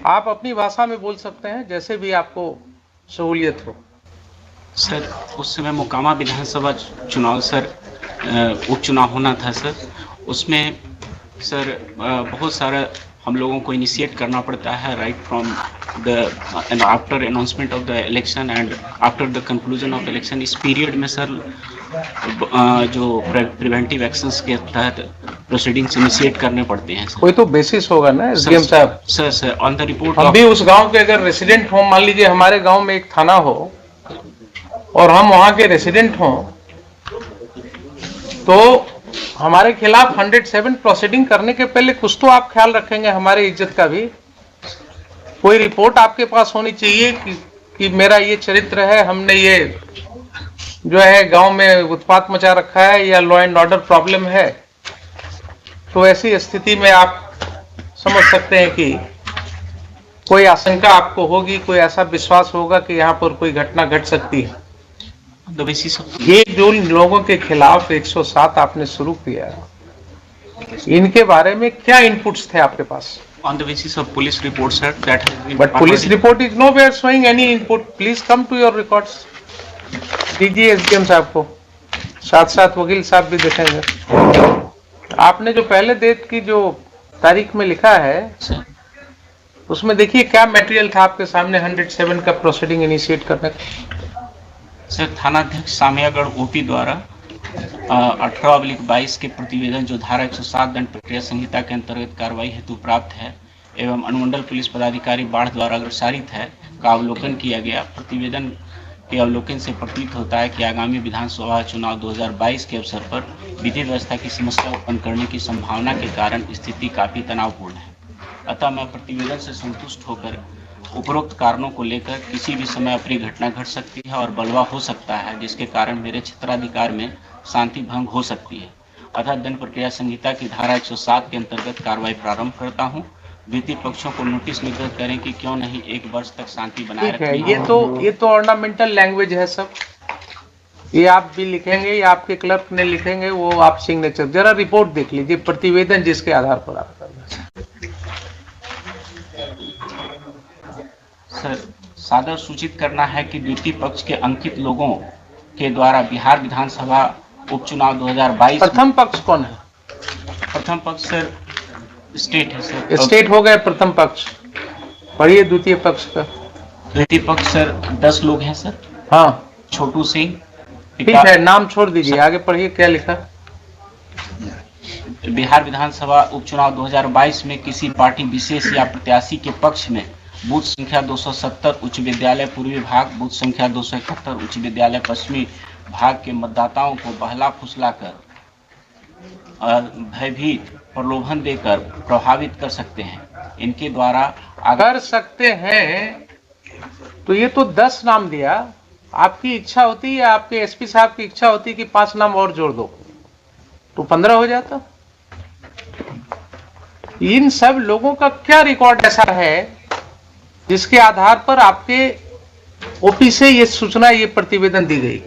आप अपनी भाषा में बोल सकते हैं, जैसे भी आपको सहूलियत हो। सर, उस समय मोकामा विधानसभा चुनाव सर, उपचुनाव होना था सर। उसमें सर बहुत सारा हम लोगों को इनिशिएट करना पड़ता है right from the after announcement of the election and after the conclusion of election. इस पीरियड में सर जो प्रिवेंटिव एक्शंस के तहत प्रोसीडिंग्स इनिशिएट करने पड़ते हैं सर। कोई तो बेसिस होगा ना एसडीएम साहब। सर ऑन द रिपोर्ट हम भी उस गांव के अगर रेसिडेंट हों, मान लीजिए हमारे गांव में एक थाना हो और हम वहां के रेसिडेंट हों, तो हमारे खिलाफ 107 प्रोसीडिंग करने के पहले कुछ तो आप ख्याल रखेंगे हमारी इज्जत का भी। कोई रिपोर्ट आपके पास होनी चाहिए कि मेरा ये चरित्र है, हमने ये जो है गांव में उत्पात मचा रखा है या लॉ एंड ऑर्डर प्रॉब्लम है। तो ऐसी स्थिति में आप समझ सकते हैं कि कोई आशंका आपको होगी, कोई ऐसा विश्वास होगा कि यहाँ पर कोई घटना घट सकती है। ये जो लोगों के खिलाफ 107 आपने शुरू किया, इनके बारे में क्या इनपुट्स थे आपके पास? On the basis of police reports, sir, that has been. But police report is nowhere showing any input. Please come to your records. दीजिए एसडीएम साहब को, साथ साथ वकील साहब भी देखेंगे। आपने जो पहले डेट की जो तारीख में लिखा है, उसमें देखिए क्या मटेरियल था आपके सामने 107 का प्रोसीडिंग इनिशिएट करने का। सर, थानाध्यक्ष सामियागढ़ ओपी द्वारा 18/22 के प्रतिवेदन जो धारा 107 दंड प्रक्रिया संहिता के अंतर्गत कार्रवाई हेतु प्राप्त है एवं अनुमंडल पुलिस पदाधिकारी बाढ़ द्वारा अग्रसारित है का अवलोकन किया गया। प्रतिवेदन के अवलोकन से प्रतीत होता है कि आगामी विधानसभा चुनाव 2022 के अवसर पर विधि व्यवस्था की समस्या उत्पन्न करने की संभावना के कारण स्थिति काफी तनावपूर्ण है। अतः मैं प्रतिवेदन से संतुष्ट होकर उपरोक्त कारणों को लेकर किसी भी समय अप्रिय घटना घट सकती है और बलवा हो सकता है, जिसके कारण मेरे क्षेत्राधिकार में शांति भंग हो सकती है। अतः दंड प्रक्रिया संहिता की धारा 107 के अंतर्गत कार्रवाई प्रारंभ करता हूं। वित्तीय पक्षों को नोटिस निर्गत करें कि क्यों नहीं 1 वर्ष तक शांति बनाए रखें। ये तो ऑर्नामेंटल लैंग्वेज है सब। ये आप भी लिखेंगे या आपके क्लर्क ने लिखेंगे, वो आप सिग्नेचर। जरा रिपोर्ट देख लीजिए, प्रतिवेदन जिसके आधार पर आप कर रहे हैं। सर, सादर सूचित करना है कि द्वितीय पक्ष के अंकित लोगों के द्वारा बिहार विधानसभा उपचुनाव 2022। प्रथम पक्ष कौन है? प्रथम पक्ष सर स्टेट है सर। स्टेट हो गए प्रथम पक्ष, पढ़िए द्वितीय पक्ष का। द्वितीय पक्ष सर 10 लोग हैं सर। हाँ, छोटू सिंह। ठीक है, नाम छोड़ दीजिए, आगे पढ़िए क्या लिखा। बिहार विधानसभा उपचुनाव 2022 में किसी पार्टी विशेष या प्रत्याशी के पक्ष में बूथ संख्या 270 उच्च विद्यालय पूर्वी भाग, बूथ संख्या 271 उच्च विद्यालय पश्चिमी भाग के मतदाताओं को बहला फुसला कर भयभीत प्रलोभन देकर प्रभावित कर सकते हैं। इनके द्वारा कर सकते हैं, तो ये तो 10 नाम दिया। आपकी इच्छा होती है, आपके एसपी साहब की इच्छा होती है कि 5 नाम और जोड़ दो, तो 15 हो जाता। इन सब लोगों का क्या रिकॉर्ड ऐसा है जिसके आधार पर आपके ओपी से ये सूचना, ये प्रतिवेदन दी गई?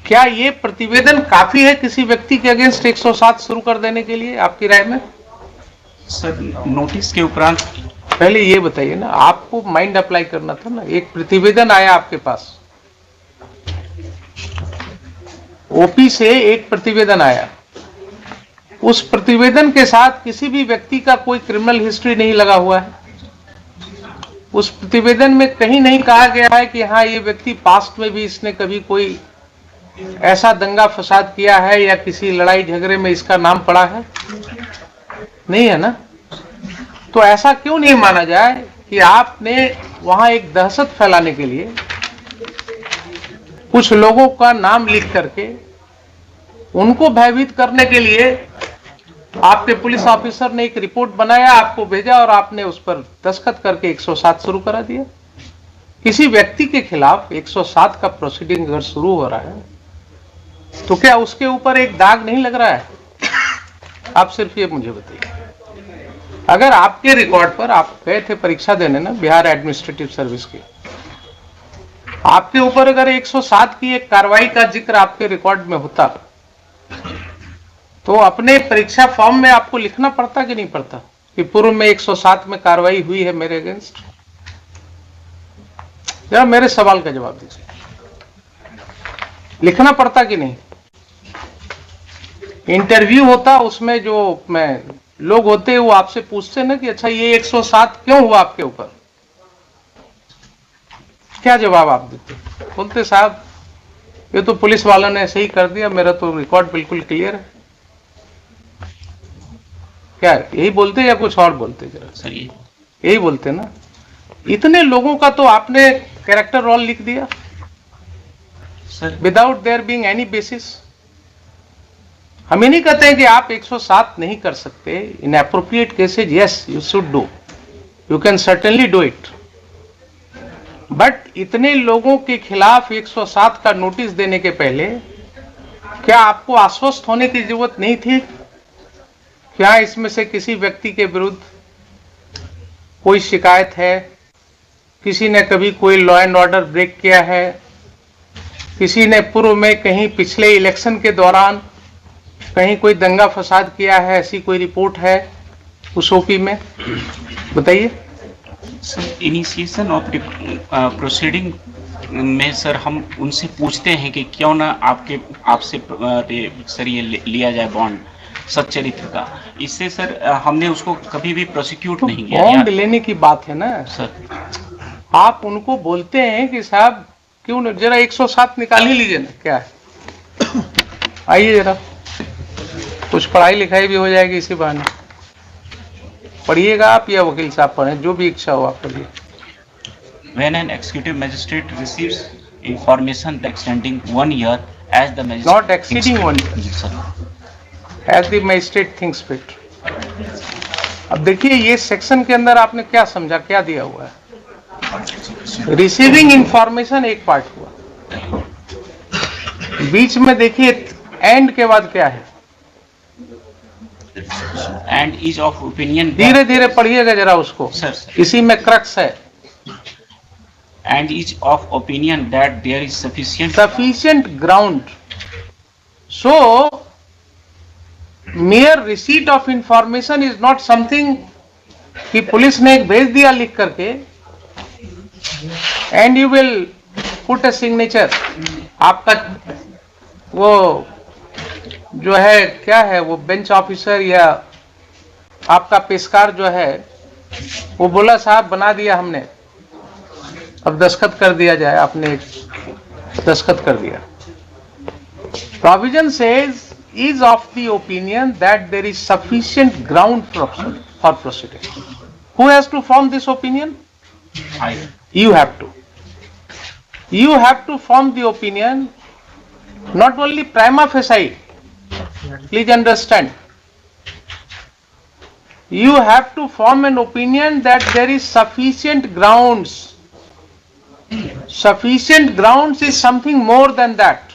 क्या ये प्रतिवेदन काफी है किसी व्यक्ति के अगेंस्ट 107 शुरू कर देने के लिए, आपकी राय में? सर, नोटिस के उपरांत पहले ये बताइए ना, आपको माइंड अप्लाई करना था ना। एक प्रतिवेदन आया आपके पास, ओपी से एक प्रतिवेदन आया, उस प्रतिवेदन के साथ किसी भी व्यक्ति का कोई क्रिमिनल हिस्ट्री नहीं लगा हुआ है। उस प्रतिवेदन में कहीं नहीं कहा गया है कि हाँ ये व्यक्ति पास्ट में भी इसने कभी कोई ऐसा दंगा फसाद किया है या किसी लड़ाई झगड़े में इसका नाम पड़ा है, नहीं है ना। तो ऐसा क्यों नहीं माना जाए कि आपने वहां एक दहशत फैलाने के लिए कुछ लोगों का नाम लिख करके उनको भयभीत करने के लिए आपके पुलिस ऑफिसर ने एक रिपोर्ट बनाया, आपको भेजा और आपने उस पर दस्तखत करके 107 शुरू करा दिया। किसी व्यक्ति के खिलाफ 107 का प्रोसीडिंग अगर शुरू हो रहा है तो क्या उसके ऊपर एक दाग नहीं लग रहा है? आप सिर्फ ये मुझे बताइए। अगर आपके रिकॉर्ड पर, आप गए थे परीक्षा देने ना बिहार एडमिनिस्ट्रेटिव सर्विस की, आपके ऊपर अगर 107 की एक कार्रवाई का जिक्र आपके रिकॉर्ड में होता तो अपने परीक्षा फॉर्म में आपको लिखना पड़ता कि नहीं पड़ता कि पूर्व में 107 में कार्रवाई हुई है मेरे अगेंस्ट? जरा मेरे सवाल का जवाब दीजिए। लिखना पड़ता कि नहीं? इंटरव्यू होता, उसमें जो लोग होते वो आपसे पूछते ना कि अच्छा ये 107 क्यों हुआ आपके ऊपर, क्या जवाब आप देते? बोलते साहब ये तो पुलिस वालों ने ऐसे ही कर दिया, मेरा तो रिकॉर्ड बिल्कुल क्लियर है। क्या यही बोलते या कुछ और बोलते? जरा सर यही बोलते ना। इतने लोगों का तो आपने कैरेक्टर रोल लिख दिया sir, without their being any basis. हम ये नहीं कहते हैं कि आप 107 नहीं कर सकते। इन appropriate cases yes you should do, you can certainly do it, but इतने लोगों के खिलाफ 107 का नोटिस देने के पहले क्या आपको आश्वस्त होने की जरूरत नहीं थी? क्या इसमें से किसी व्यक्ति के विरुद्ध कोई शिकायत है, किसी ने कभी कोई लॉ एंड ऑर्डर ब्रेक किया है, किसी ने पूर्व में कहीं पिछले इलेक्शन के दौरान कहीं कोई दंगा फसाद किया है, ऐसी कोई रिपोर्ट है उस ओपी में? बताइए। सर इनिशिएशन ऑफ प्रोसीडिंग में सर हम उनसे पूछते हैं कि क्यों ना आपसे सर ये लिया जाए बॉन्ड सच्चरित्र का। इससे सर हमने उसको कभी भी प्रोसिक्यूट नहीं किया। बॉन्ड लेने की बात है ना सर, आप उनको बोलते हैं कि साहब क्यों न जरा 107 निकाल ही लीजिए ना, क्या है, आइए जरा, कुछ पढ़ाई लिखाई भी हो जाएगी इसी बहाने। पढ़िएगा आप या वकील साहब पढ़ें, जो भी इच्छा हो आप पढ़िए। When an executive magistrate receives information extending 1 year as the magistrate Not exceeding 1 year. जी sir, As the magistrate thinks fit. अब देखिए ये सेक्शन के अंदर आपने क्या समझा, क्या दिया हुआ है? रिसीविंग इंफॉर्मेशन एक पार्ट हुआ, बीच में देखिए एंड के बाद क्या है? and is of opinion धीरे धीरे पढ़िएगा जरा उसको, सर इसी में क्रक्स है। and is of opinion that there is sufficient ground. So mere receipt of information is not something कि पुलिस ने एक भेज दिया लिख करके and you will put a signature। आपका वो जो है क्या है, वो बेंच ऑफिसर या आपका पेशकार जो है वो बोला साहब बना दिया हमने, अब दस्तखत कर दिया जाए, आपने दस्तखत कर दिया। Provision says is of the opinion that there is sufficient ground for proceeding. Who has to form this opinion? You have to. You have to form the opinion, not only prima facie. Please understand. You have to form an opinion that there is sufficient grounds. Sufficient grounds is something more than that.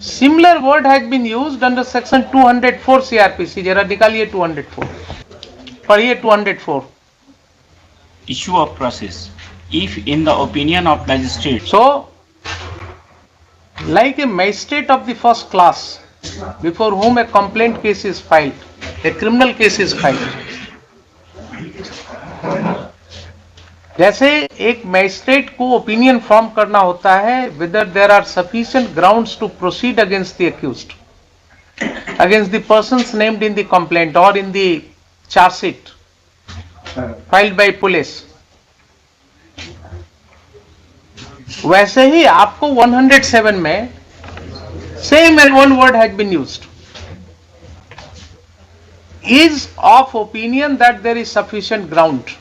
Similar word has been used under section 204 CRPC. जरा निकालिए 204, पढ़िए 204. issue of process if in the opinion of magistrate. So, like a magistrate of the first class before whom a complaint case is filed, a criminal case is filed. जैसे एक magistrate को opinion form करना होता है whether there are sufficient grounds to proceed against the accused, against the persons named in the complaint or in the charge sheet filed by police, वैसे ही आपको 107 में same and one word has been used, is of opinion that there is sufficient ground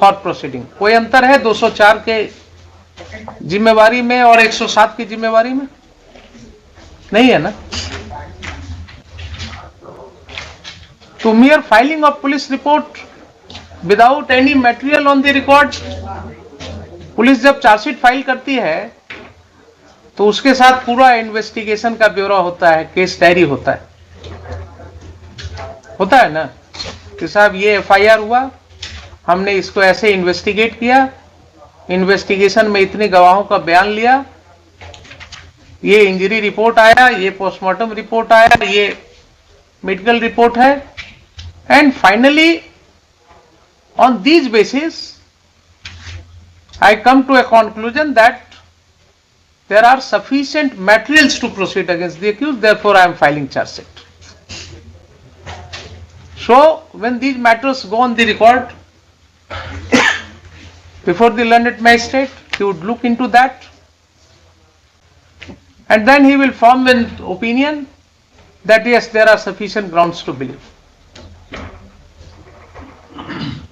for proceeding. कोई अंतर है 204 के जिम्मेवारी में और 107 की जिम्मेवारी में? नहीं है ना। To mere filing of police report without any material on the record, police जब चार्जशीट फाइल करती है तो उसके साथ पूरा इन्वेस्टिगेशन का ब्यौरा होता है, केस डायरी होता है ना कि साहब ये एफआईआर हुआ, हमने इसको ऐसे इन्वेस्टिगेट किया, इन्वेस्टिगेशन में इतने गवाहों का बयान लिया, ये इंजरी रिपोर्ट आया, ये पोस्टमार्टम रिपोर्ट आया, ये मेडिकल रिपोर्ट है, and finally on these basis I come to a conclusion that there are sufficient materials to proceed against the accused, therefore I am filing charge sheet. So when these matters go on the record before the learned magistrate, he would look into that and then he will form an opinion that yes, there are sufficient grounds to believe.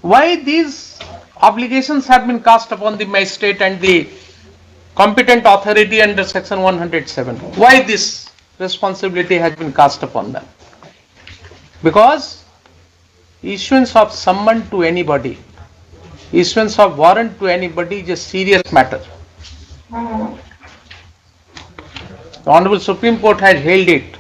Why these obligations have been cast upon the magistrate and the competent authority under section 107? Why this responsibility has been cast upon them? Because issuance of summon to anybody, issuance of warrant to anybody is a serious matter. The Honorable Supreme Court has held it